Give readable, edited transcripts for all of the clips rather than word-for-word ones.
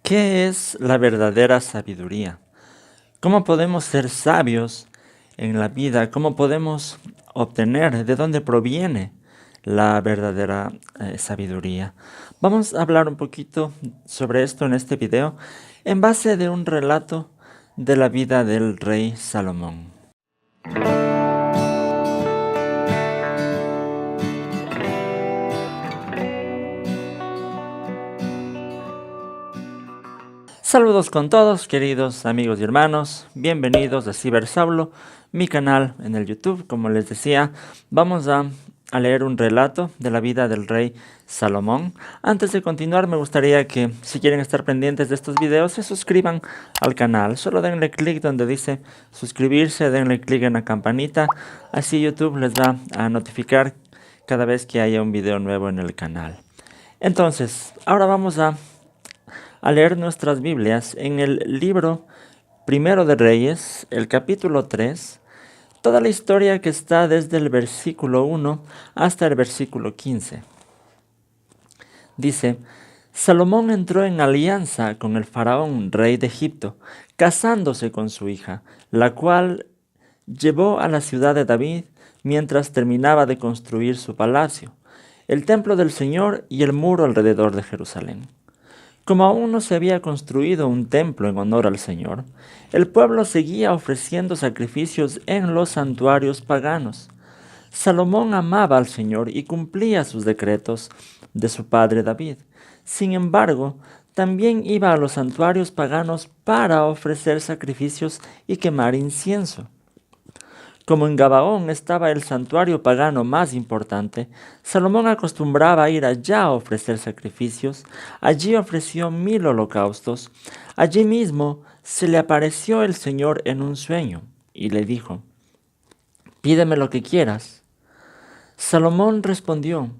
¿Qué es la verdadera sabiduría? ¿Cómo podemos ser sabios en la vida? ¿Cómo podemos obtener? ¿De dónde proviene la verdadera sabiduría? Vamos a hablar un poquito sobre esto en este video en base de un relato de la vida del rey Salomón. Saludos con todos, queridos amigos y hermanos. Bienvenidos a Cibersaulo, mi canal en el YouTube. Como les decía, vamos a leer un relato de la vida del rey Salomón. Antes de continuar, me gustaría que, si quieren estar pendientes de estos videos, se suscriban al canal. Solo denle clic donde dice suscribirse, denle clic en la campanita. Así YouTube les va a notificar cada vez que haya un video nuevo en el canal. Entonces, ahora vamos a leer nuestras Biblias en el libro Primero de Reyes, el capítulo 3, toda la historia que está desde el versículo 1 hasta el versículo 15. Dice: Salomón entró en alianza con el faraón, rey de Egipto, casándose con su hija, la cual llevó a la ciudad de David mientras terminaba de construir su palacio, el templo del Señor y el muro alrededor de Jerusalén. Como aún no se había construido un templo en honor al Señor, el pueblo seguía ofreciendo sacrificios en los santuarios paganos. Salomón amaba al Señor y cumplía sus decretos de su padre David. Sin embargo, también iba a los santuarios paganos para ofrecer sacrificios y quemar incienso. Como en Gabaón estaba el santuario pagano más importante, Salomón acostumbraba a ir allá a ofrecer sacrificios. Allí ofreció 1000 holocaustos. Allí mismo se le apareció el Señor en un sueño y le dijo: «Pídeme lo que quieras». Salomón respondió: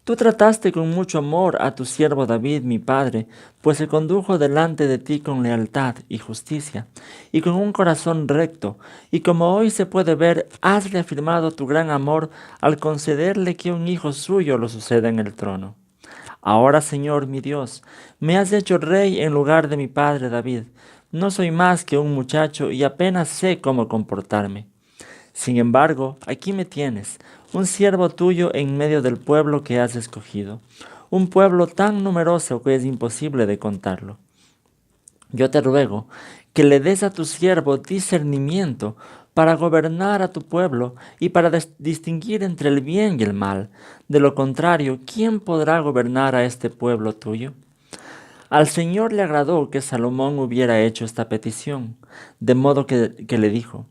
«Tú trataste con mucho amor a tu siervo David, mi padre, pues se condujo delante de ti con lealtad y justicia, y con un corazón recto, y como hoy se puede ver, has reafirmado tu gran amor al concederle que un hijo suyo lo suceda en el trono. Ahora, Señor mi Dios, me has hecho rey en lugar de mi padre David. No soy más que un muchacho y apenas sé cómo comportarme. Sin embargo, aquí me tienes, un siervo tuyo en medio del pueblo que has escogido, un pueblo tan numeroso que es imposible de contarlo. Yo te ruego que le des a tu siervo discernimiento para gobernar a tu pueblo y para distinguir entre el bien y el mal. De lo contrario, ¿quién podrá gobernar a este pueblo tuyo?». Al Señor le agradó que Salomón hubiera hecho esta petición, de modo que le dijo: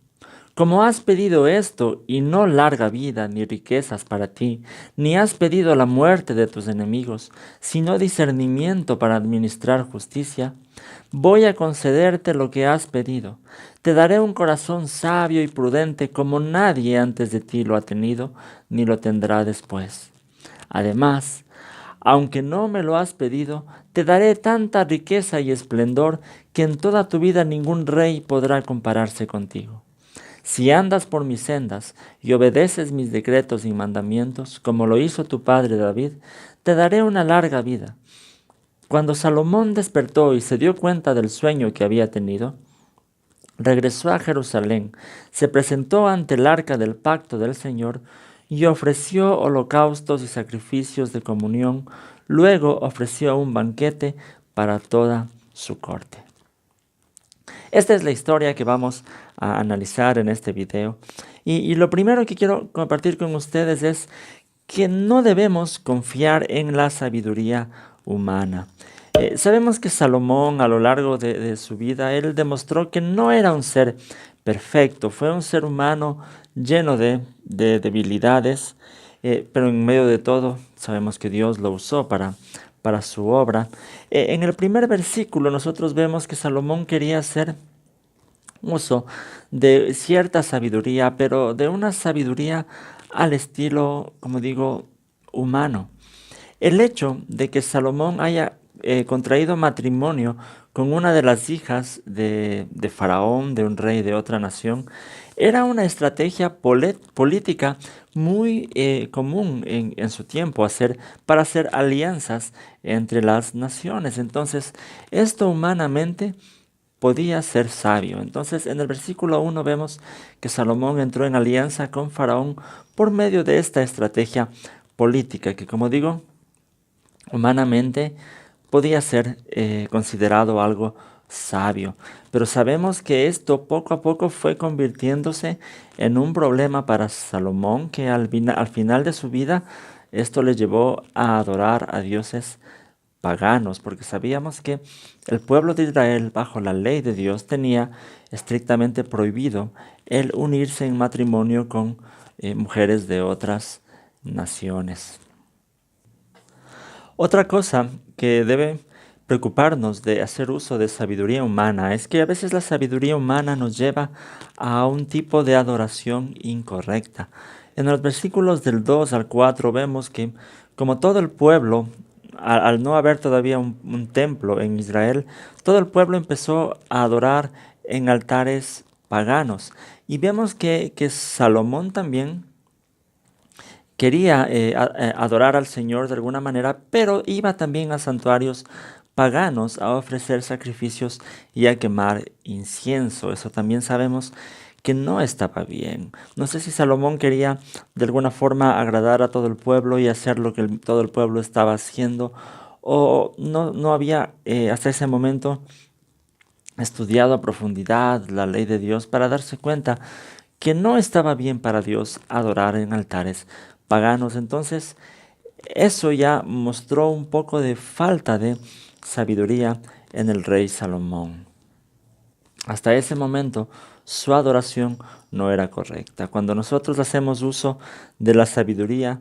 «Como has pedido esto, y no larga vida ni riquezas para ti, ni has pedido la muerte de tus enemigos, sino discernimiento para administrar justicia, voy a concederte lo que has pedido. Te daré un corazón sabio y prudente como nadie antes de ti lo ha tenido, ni lo tendrá después. Además, aunque no me lo has pedido, te daré tanta riqueza y esplendor que en toda tu vida ningún rey podrá compararse contigo. Si andas por mis sendas y obedeces mis decretos y mandamientos, como lo hizo tu padre David, te daré una larga vida». Cuando Salomón despertó y se dio cuenta del sueño que había tenido, regresó a Jerusalén, se presentó ante el arca del pacto del Señor y ofreció holocaustos y sacrificios de comunión. Luego ofreció un banquete para toda su corte. Esta es la historia que vamos a analizar en este video. Y lo primero que quiero compartir con ustedes es que no debemos confiar en la sabiduría humana. Sabemos que Salomón, a lo largo de su vida, él demostró que no era un ser perfecto. Fue un ser humano lleno de debilidades, pero en medio de todo sabemos que Dios lo usó para su obra. En el primer versículo nosotros vemos que Salomón quería hacer uso de cierta sabiduría, pero de una sabiduría al estilo, como digo, humano. El hecho de que Salomón haya contraído matrimonio con una de las hijas de Faraón, de un rey de otra nación, era una estrategia política muy común en su tiempo para hacer alianzas entre las naciones. Entonces, esto humanamente podía ser sabio. Entonces, en el versículo 1 vemos que Salomón entró en alianza con Faraón por medio de esta estrategia política, que como digo, humanamente podía ser considerado algo sabio. Pero sabemos que esto poco a poco fue convirtiéndose en un problema para Salomón, que al final de su vida esto le llevó a adorar a dioses paganos, porque sabíamos que el pueblo de Israel, bajo la ley de Dios, tenía estrictamente prohibido el unirse en matrimonio con mujeres de otras naciones. Otra cosa que debe preocuparnos de hacer uso de sabiduría humana es que a veces la sabiduría humana nos lleva a un tipo de adoración incorrecta. En los versículos del 2 al 4 vemos que como todo el pueblo, al no haber todavía un templo en Israel, todo el pueblo empezó a adorar en altares paganos. Y vemos que Salomón también quería adorar al Señor de alguna manera, pero iba también a santuarios paganos a ofrecer sacrificios y a quemar incienso. Eso también sabemos que no estaba bien. No sé si Salomón quería de alguna forma agradar a todo el pueblo y hacer lo que todo el pueblo estaba haciendo, o no había hasta ese momento estudiado a profundidad la ley de Dios para darse cuenta que no estaba bien para Dios adorar en altares paganos. Entonces, eso ya mostró un poco de falta de sabiduría en el rey Salomón. Hasta ese momento, su adoración no era correcta. Cuando nosotros hacemos uso de la sabiduría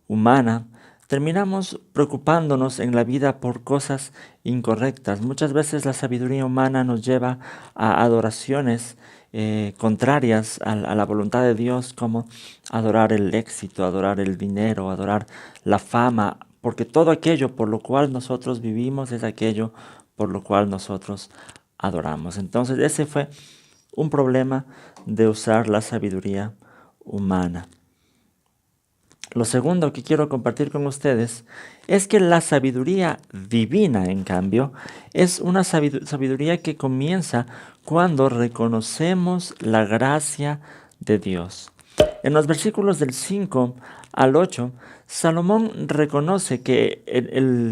humana, terminamos preocupándonos en la vida por cosas incorrectas. Muchas veces la sabiduría humana nos lleva a adoraciones contrarias a la voluntad de Dios, como adorar el éxito, adorar el dinero, adorar la fama, porque todo aquello por lo cual nosotros vivimos es aquello por lo cual nosotros adoramos. Entonces ese fue un problema de usar la sabiduría humana. Lo segundo que quiero compartir con ustedes es que la sabiduría divina, en cambio, es una sabiduría que comienza cuando reconocemos la gracia de Dios. En los versículos del 5 al 8, Salomón reconoce que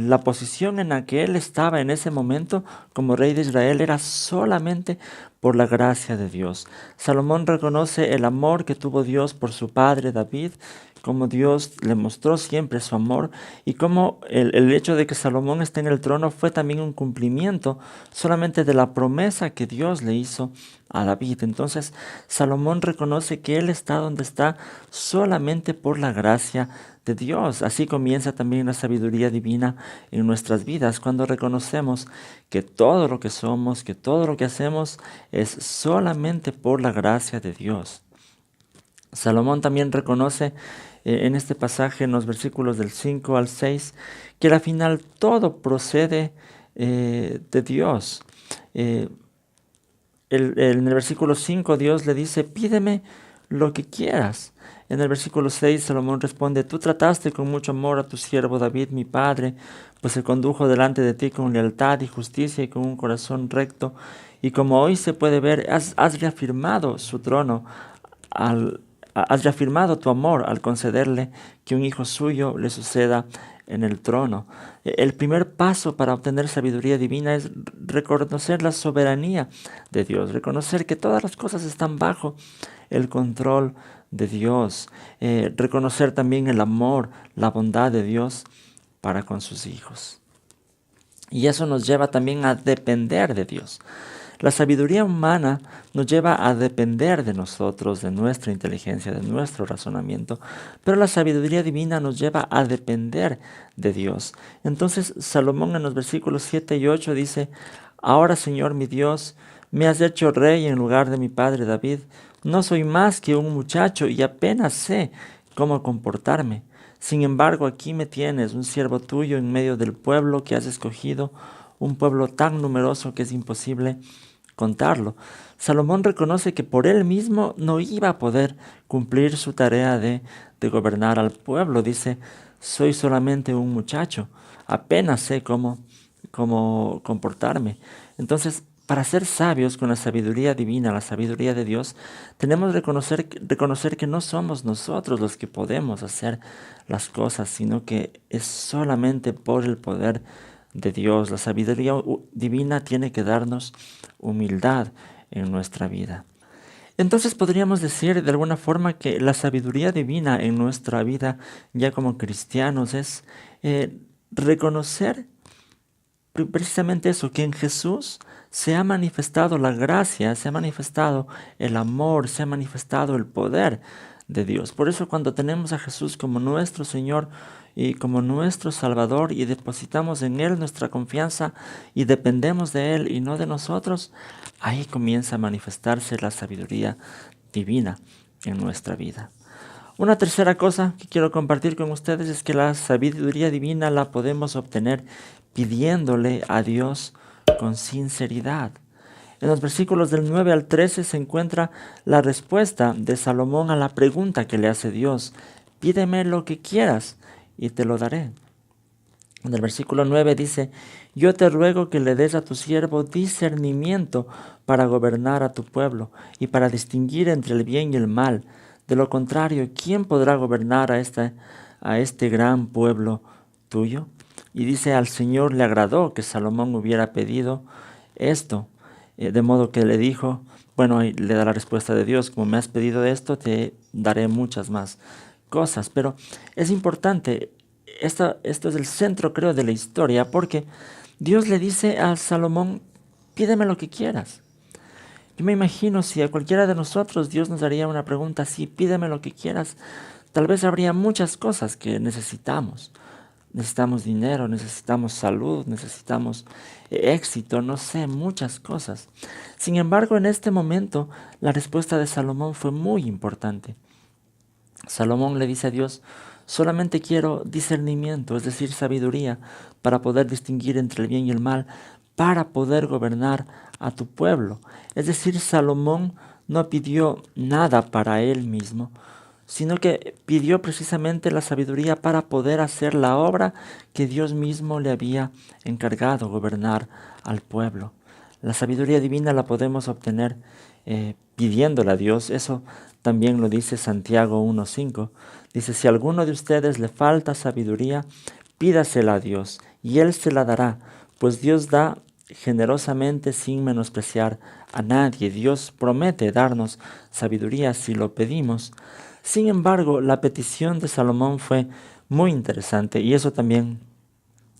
la posición en la que él estaba en ese momento como rey de Israel era solamente por la gracia de Dios. Salomón reconoce el amor que tuvo Dios por su padre David, como Dios le mostró siempre su amor, y como el hecho de que Salomón esté en el trono fue también un cumplimiento solamente de la promesa que Dios le hizo a David. Entonces Salomón reconoce que él está donde está solamente por la gracia de Dios. Así comienza también la sabiduría divina en nuestras vidas, cuando reconocemos que todo lo que somos, que todo lo que hacemos es solamente por la gracia de Dios. Salomón también reconoce en este pasaje, en los versículos del 5 al 6, que al final todo procede de Dios. En el versículo 5 Dios le dice: pídeme lo que quieras. En el versículo 6 Salomón responde: tú trataste con mucho amor a tu siervo David, mi padre, pues se condujo delante de ti con lealtad y justicia y con un corazón recto. Y como hoy se puede ver, has reafirmado su trono has reafirmado tu amor al concederle que un hijo suyo le suceda en el trono. El primer paso para obtener sabiduría divina es reconocer la soberanía de Dios, reconocer que todas las cosas están bajo el control de Dios, reconocer también el amor, la bondad de Dios para con sus hijos. Y eso nos lleva también a depender de Dios. La sabiduría humana nos lleva a depender de nosotros, de nuestra inteligencia, de nuestro razonamiento, pero la sabiduría divina nos lleva a depender de Dios. Entonces Salomón en los versículos 7 y 8 dice: ahora, Señor mi Dios, me has hecho rey en lugar de mi padre David. No soy más que un muchacho y apenas sé cómo comportarme. Sin embargo, aquí me tienes, un siervo tuyo en medio del pueblo que has escogido, un pueblo tan numeroso que es imposible contarlo. Salomón reconoce que por él mismo no iba a poder cumplir su tarea de gobernar al pueblo. Dice, soy solamente un muchacho, apenas sé cómo comportarme. Entonces, para ser sabios con la sabiduría divina, la sabiduría de Dios, tenemos que reconocer que no somos nosotros los que podemos hacer las cosas, sino que es solamente por el poder de Dios. La sabiduría divina tiene que darnos humildad en nuestra vida. Entonces podríamos decir de alguna forma que la sabiduría divina en nuestra vida, ya como cristianos, es reconocer precisamente eso, que en Jesús se ha manifestado la gracia, se ha manifestado el amor, se ha manifestado el poder de Dios. Por eso cuando tenemos a Jesús como nuestro Señor y como nuestro Salvador y depositamos en Él nuestra confianza y dependemos de Él y no de nosotros, ahí comienza a manifestarse la sabiduría divina en nuestra vida. Una tercera cosa que quiero compartir con ustedes es que la sabiduría divina la podemos obtener pidiéndole a Dios con sinceridad. En los versículos del 9 al 13 se encuentra la respuesta de Salomón a la pregunta que le hace Dios. Pídeme lo que quieras y te lo daré. En el versículo 9 dice, yo te ruego que le des a tu siervo discernimiento para gobernar a tu pueblo y para distinguir entre el bien y el mal. De lo contrario, ¿quién podrá gobernar a este gran pueblo tuyo? Y dice, al Señor le agradó que Salomón hubiera pedido esto, de modo que le dijo, bueno, ahí le da la respuesta de Dios, como me has pedido esto, te daré muchas más cosas. Pero es importante, esto es el centro, creo, de la historia, porque Dios le dice a Salomón, pídeme lo que quieras. Yo me imagino si a cualquiera de nosotros Dios nos daría una pregunta así, pídeme lo que quieras, tal vez habría muchas cosas que necesitamos. Necesitamos dinero, necesitamos salud, necesitamos éxito, no sé, muchas cosas. Sin embargo, en este momento, la respuesta de Salomón fue muy importante. Salomón le dice a Dios, solamente quiero discernimiento, es decir, sabiduría, para poder distinguir entre el bien y el mal, para poder gobernar a tu pueblo. Es decir, Salomón no pidió nada para él mismo, sino que pidió precisamente la sabiduría para poder hacer la obra que Dios mismo le había encargado, gobernar al pueblo. La sabiduría divina la podemos obtener pidiéndola a Dios. Eso también lo dice Santiago 1:5. Dice, si a alguno de ustedes le falta sabiduría, pídasela a Dios y Él se la dará, pues Dios da generosamente sin menospreciar a nadie. Dios promete darnos sabiduría si lo pedimos. Sin embargo, la petición de Salomón fue muy interesante y eso también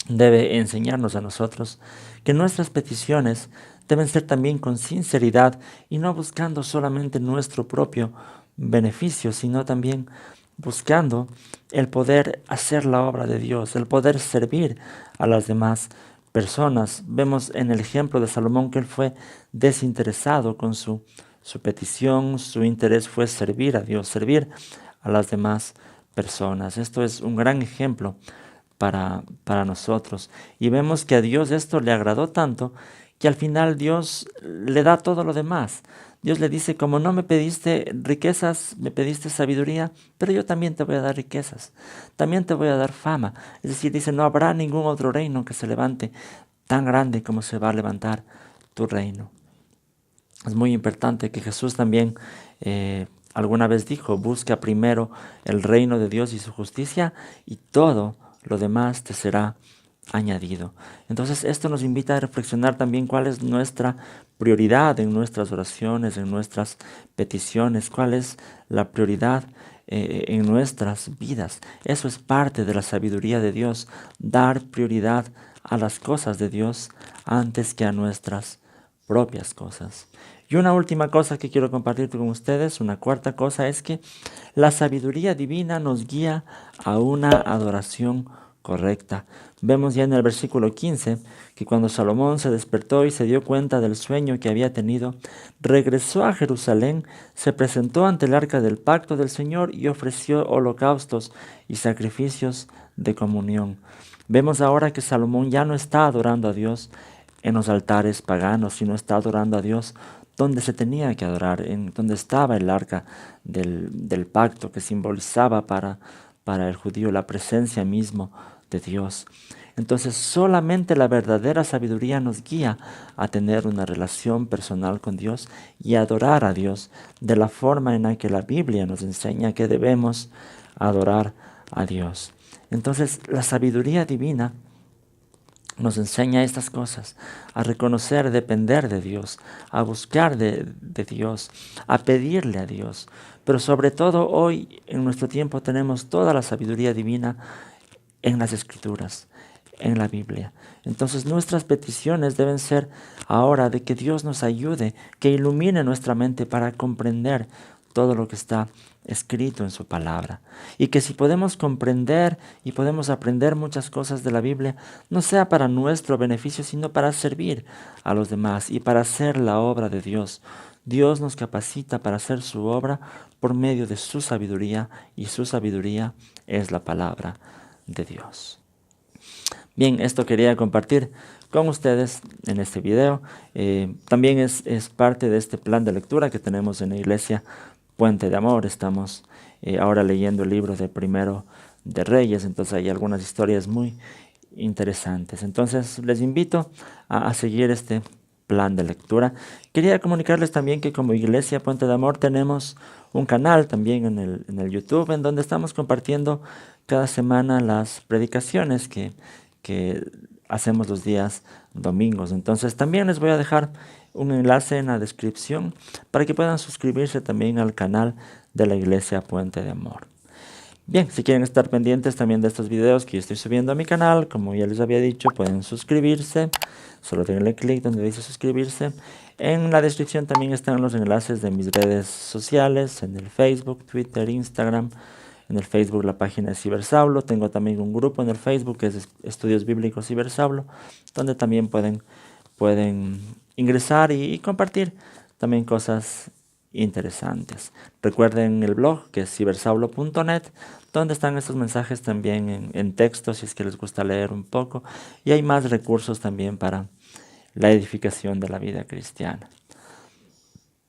debe enseñarnos a nosotros que nuestras peticiones deben ser también con sinceridad y no buscando solamente nuestro propio beneficio, sino también buscando el poder hacer la obra de Dios, el poder servir a las demás personas. Vemos en el ejemplo de Salomón que él fue desinteresado con su petición, su interés fue servir a Dios, servir a las demás personas. Esto es un gran ejemplo para nosotros. Y vemos que a Dios esto le agradó tanto que al final Dios le da todo lo demás. Dios le dice, como no me pediste riquezas, me pediste sabiduría, pero yo también te voy a dar riquezas, también te voy a dar fama. Es decir, dice, no habrá ningún otro reino que se levante tan grande como se va a levantar tu reino. Es muy importante que Jesús también alguna vez dijo, busca primero el reino de Dios y su justicia y todo lo demás te será añadido. Entonces esto nos invita a reflexionar también cuál es nuestra prioridad en nuestras oraciones, en nuestras peticiones, cuál es la prioridad en nuestras vidas. Eso es parte de la sabiduría de Dios, dar prioridad a las cosas de Dios antes que a nuestras propias cosas. Y una última cosa que quiero compartir con ustedes, una cuarta cosa, es que la sabiduría divina nos guía a una adoración correcta. Vemos ya en el versículo 15 que cuando Salomón se despertó y se dio cuenta del sueño que había tenido, regresó a Jerusalén, se presentó ante el arca del pacto del Señor y ofreció holocaustos y sacrificios de comunión. Vemos ahora que Salomón ya no está adorando a Dios en los altares paganos, sino está adorando a Dios donde se tenía que adorar, en donde estaba el arca del pacto que simbolizaba para el judío la presencia mismo de Dios. Entonces solamente la verdadera sabiduría nos guía a tener una relación personal con Dios y adorar a Dios de la forma en la que la Biblia nos enseña que debemos adorar a Dios. Entonces la sabiduría divina nos enseña estas cosas, a reconocer, depender de Dios, a buscar de Dios, a pedirle a Dios. Pero sobre todo hoy en nuestro tiempo tenemos toda la sabiduría divina en las Escrituras, en la Biblia. Entonces nuestras peticiones deben ser ahora de que Dios nos ayude, que ilumine nuestra mente para comprender todo lo que está escrito en su palabra. Y que si podemos comprender y podemos aprender muchas cosas de la Biblia, no sea para nuestro beneficio, sino para servir a los demás y para hacer la obra de Dios. Dios nos capacita para hacer su obra por medio de su sabiduría, y su sabiduría es la palabra de Dios. Bien, esto quería compartir con ustedes en este video. También es parte de este plan de lectura que tenemos en la iglesia Puente de Amor. Estamos ahora leyendo el libro de Primero de Reyes, entonces hay algunas historias muy interesantes. Entonces les invito a seguir este plan de lectura. Quería comunicarles también que como Iglesia Puente de Amor tenemos un canal también en el YouTube, en donde estamos compartiendo cada semana las predicaciones que hacemos los días domingos. Entonces también les voy a dejar un enlace en la descripción para que puedan suscribirse también al canal de la Iglesia Puente de Amor. Bien, si quieren estar pendientes también de estos videos que yo estoy subiendo a mi canal, como ya les había dicho, pueden suscribirse. Solo denle clic donde dice suscribirse. En la descripción también están los enlaces de mis redes sociales, en el Facebook, Twitter, Instagram. En el Facebook la página es Cibersaulo. Tengo también un grupo en el Facebook que es Estudios Bíblicos Cibersaulo, donde también pueden ingresar y compartir también cosas interesantes. Recuerden el blog que es cibersaulo.net, donde están estos mensajes también en texto si es que les gusta leer un poco, y hay más recursos también para la edificación de la vida cristiana.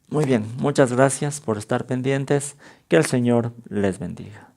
Muy bien, muchas gracias por estar pendientes. Que el Señor les bendiga.